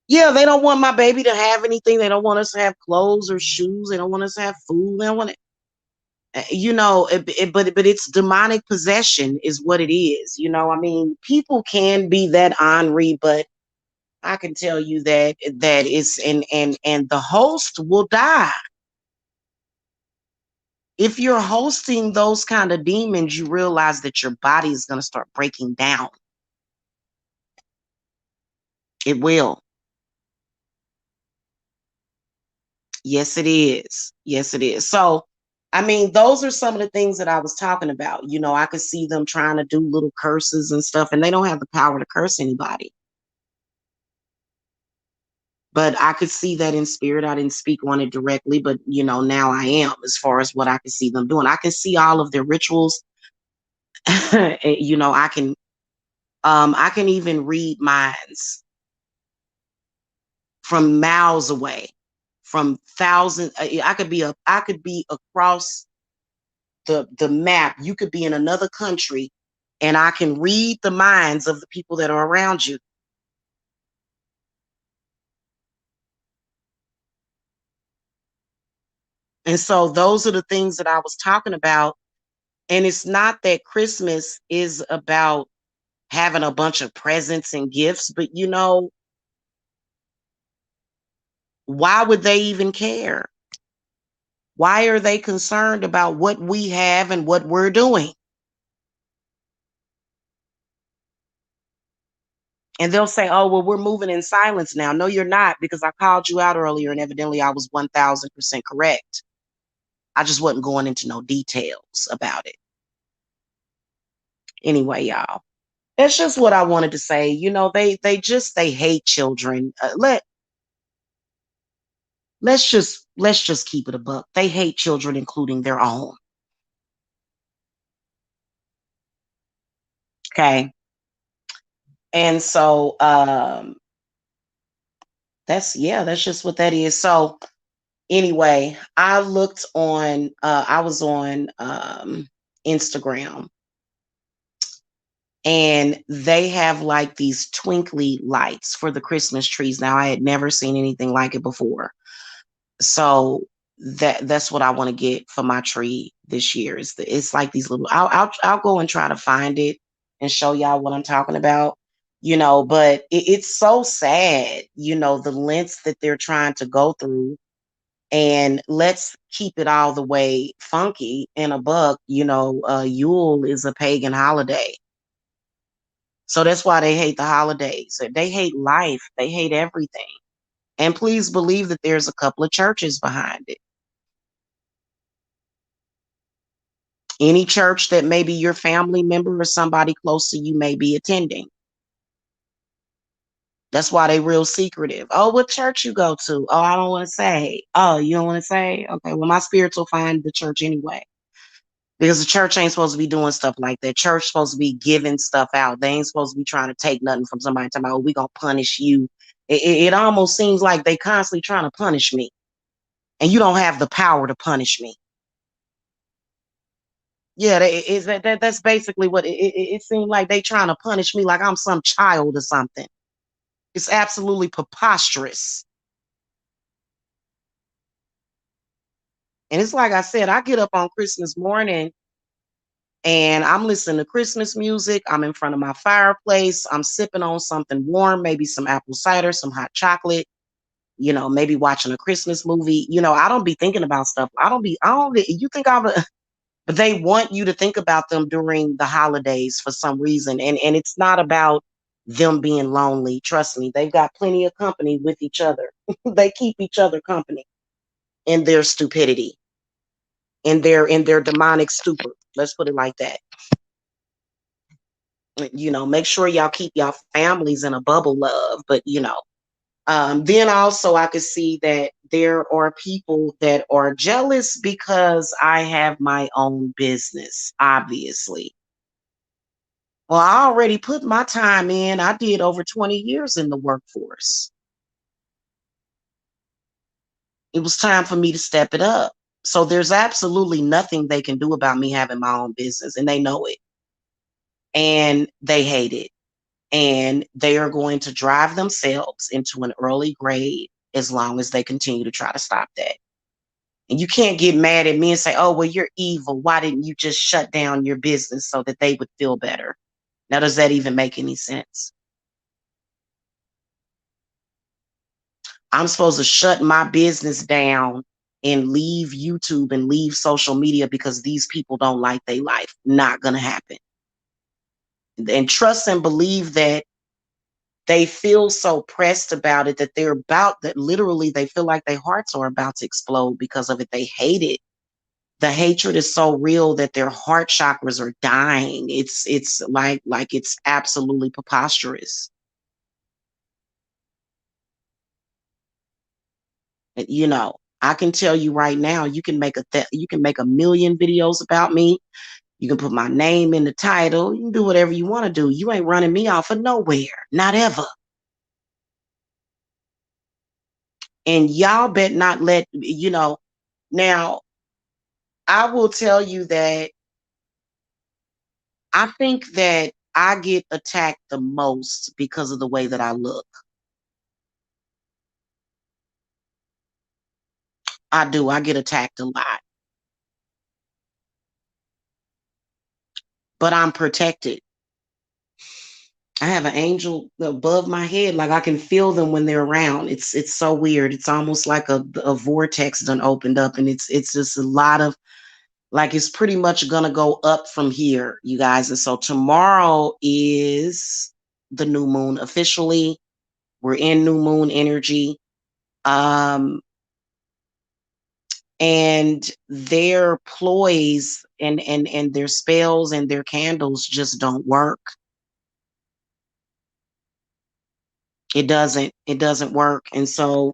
Yeah, they don't want my baby to have anything. They don't want us to have clothes or shoes. They don't want us to have food. They don't want it. But it's demonic possession is what it is. I mean, people can be that ornery, but I can tell you that is, and the host will die. If you're hosting those kind of demons, you realize that your body is going to start breaking down. It will. Yes, it is. Yes, it is. So, I mean, those are some of the things that I was talking about. I could see them trying to do little curses and stuff, and they don't have the power to curse anybody. But I could see that in spirit. I didn't speak on it directly, but now I am, as far as what I can see them doing. I can see all of their rituals. I can even read minds from miles away, from thousands. I could be across the map. You could be in another country, and I can read the minds of the people that are around you. And so those are the things that I was talking about. And it's not that Christmas is about having a bunch of presents and gifts, but why would they even care? Why are they concerned about what we have and what we're doing? And they'll say, oh, well, we're moving in silence now. No, you're not, because I called you out earlier and evidently I was 1000% correct. I just wasn't going into no details about it. Anyway, y'all, that's just what I wanted to say. They hate children. Let's just keep it a buck. They hate children, including their own. Okay. And so that's just what that is. So anyway, I was on Instagram, and they have like these twinkly lights for the Christmas trees. Now, I had never seen anything like it before. So that's what I want to get for my tree this year. It's like these little. I'll go and try to find it and show y'all what I'm talking about. But it's so sad. The lengths that they're trying to go through, and let's keep it all the way funky in a buck. Yule is a pagan holiday, so that's why they hate the holidays. They hate life. They hate everything. And please believe that there's a couple of churches behind it. Any church that maybe your family member or somebody close to you may be attending. That's why they real secretive. Oh, what church you go to? Oh, I don't want to say. Oh, you don't want to say? Okay, well, my spirits will find the church anyway. Because the church ain't supposed to be doing stuff like that. Church supposed to be giving stuff out. They ain't supposed to be trying to take nothing from somebody. Talking about, oh, we gonna punish you. It almost seems like they constantly trying to punish me, and you don't have the power to punish me. Yeah, that's basically what it seemed like. They trying to punish me like I'm some child or something. It's absolutely preposterous. And it's like I said, I get up on Christmas morning and I'm listening to Christmas music. I'm in front of my fireplace. I'm sipping on something warm, maybe some apple cider, some hot chocolate, maybe watching a Christmas movie. I don't be thinking about stuff. You think but they want you to think about them during the holidays for some reason. And it's not about them being lonely. Trust me, they've got plenty of company with each other. They keep each other company in their stupidity, in their demonic stupor. Let's put it like that. Make sure y'all keep y'all families in a bubble, love. But Then also I could see that there are people that are jealous because I have my own business, obviously. Well, I already put my time in. I did over 20 years in the workforce. It was time for me to step it up. So there's absolutely nothing they can do about me having my own business, and they know it. And they hate it. And they are going to drive themselves into an early grave as long as they continue to try to stop that. And you can't get mad at me and say, oh, well, you're evil. Why didn't you just shut down your business so that they would feel better? Now, does that even make any sense? I'm supposed to shut my business down and leave YouTube and leave social media because these people don't like their life. Not going to happen. And trust and believe that they feel so pressed about it that they're about that literally they feel like their hearts are about to explode because of it. They hate it. The hatred is so real that their heart chakras are dying. It's like it's absolutely preposterous. You know, I can tell you right now, you can make you can make a million videos about me. You can put my name in the title. You can do whatever you want to do. You ain't running me off of nowhere, not ever. And y'all bet not let Now, I will tell you that I think that I get attacked the most because of the way that I look. I do. I get attacked a lot, but I'm protected. I have an angel above my head. Like I can feel them when they're around. It's so weird. It's almost like a vortex done opened up, and it's just a lot of like it's pretty much gonna go up from here, you guys. And so tomorrow is the new moon officially. We're in new moon energy. Um, and their ploys and their spells and their candles just don't work. It doesn't work. And so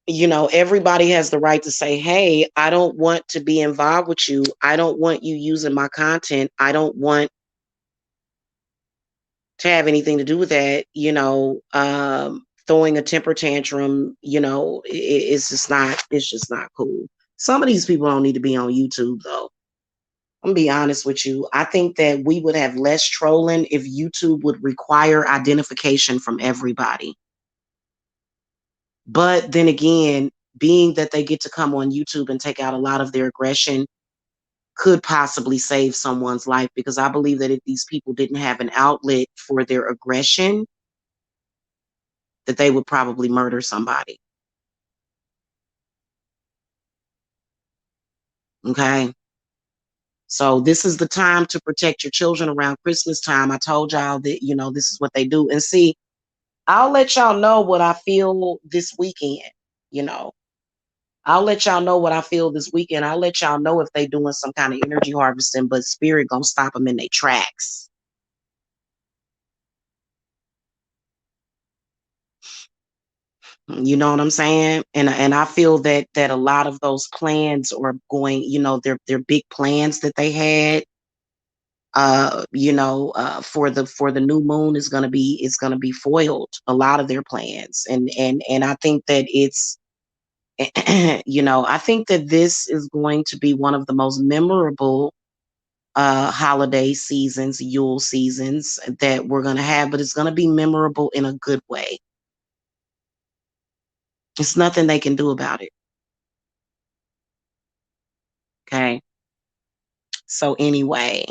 everybody has the right to say, hey, I don't want to be involved with you. I don't want you using my content. I don't want to have anything to do with that. Throwing a temper tantrum, it's just not cool. Some of these people don't need to be on YouTube though. I'm gonna be honest with you. I think that we would have less trolling if YouTube would require identification from everybody. But then again, being that they get to come on YouTube and take out a lot of their aggression could possibly save someone's life, because I believe that if these people didn't have an outlet for their aggression, that they would probably murder somebody. Okay. So this is the time to protect your children around Christmas time. I told y'all that, this is what they do. And see, I'll let y'all know what I feel this weekend. You know, I'll let y'all know what I feel this weekend. I'll let y'all know if they doing some kind of energy harvesting, but spirit gonna stop them in their tracks. You know what I'm saying? And I feel that a lot of those plans are going, they're big plans that they had. For the new moon is gonna be foiled. A lot of their plans, and I think that it's I think that this is going to be one of the most memorable holiday seasons, Yule seasons that we're going to have, but it's going to be memorable in a good way. It's nothing they can do about it. Okay. So anyway,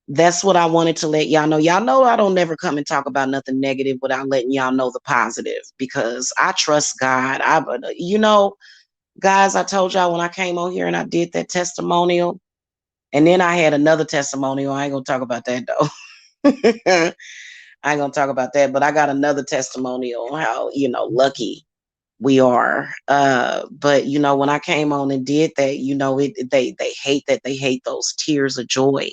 that's what I wanted to let y'all know. Y'all know I don't never come and talk about nothing negative without letting y'all know the positive, because I trust God. Guys, I told y'all when I came on here and I did that testimonial, and then I had another testimonial. I ain't gonna talk about that though. I ain't gonna talk about that, but I got another testimonial on how, lucky we are. But when I came on and did that, they hate that. They hate those tears of joy,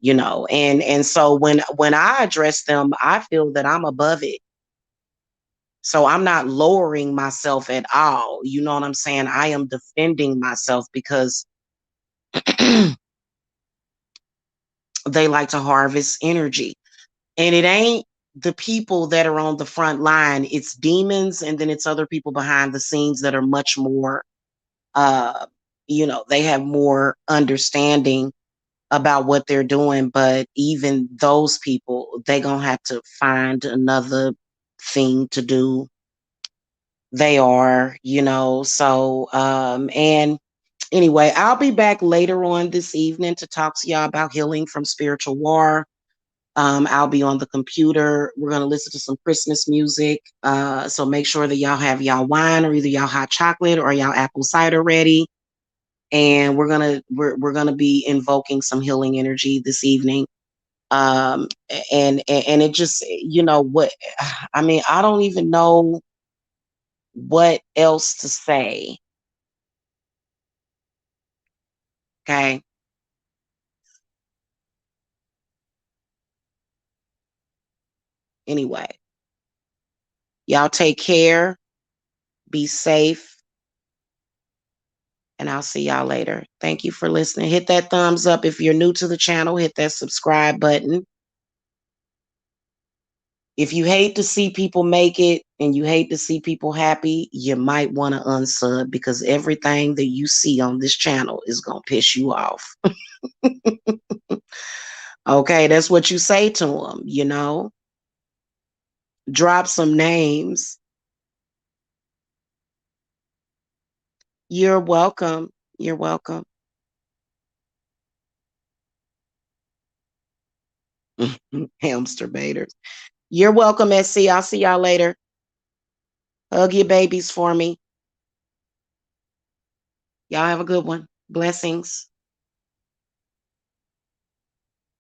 and so when I address them, I feel that I'm above it. So I'm not lowering myself at all. You know what I'm saying? I am defending myself because they like to harvest energy. And it ain't the people that are on the front line, it's demons, and then it's other people behind the scenes that are much more, uh, they have more understanding about what they're doing. But even those people, they gonna have to find another thing to do. They are, so and anyway, I'll be back later on this evening to talk to y'all about healing from spiritual war. I'll be on the computer. We're gonna listen to some Christmas music. So make sure that y'all have y'all wine or either y'all hot chocolate or y'all apple cider ready. And we're gonna be invoking some healing energy this evening. And it just, what, I mean, I don't even know what else to say. Okay. Anyway, y'all take care, be safe, and I'll see y'all later. Thank you for listening. Hit that thumbs up if you're new to the channel. Hit that subscribe button. If you hate to see people make it and you hate to see people happy, you might want to unsub because everything that you see on this channel is going to piss you off. Okay, that's what you say to them. Drop some names. You're welcome. You're welcome. Hamster baiters. You're welcome, SC. I'll see y'all later. Hug your babies for me. Y'all have a good one. Blessings.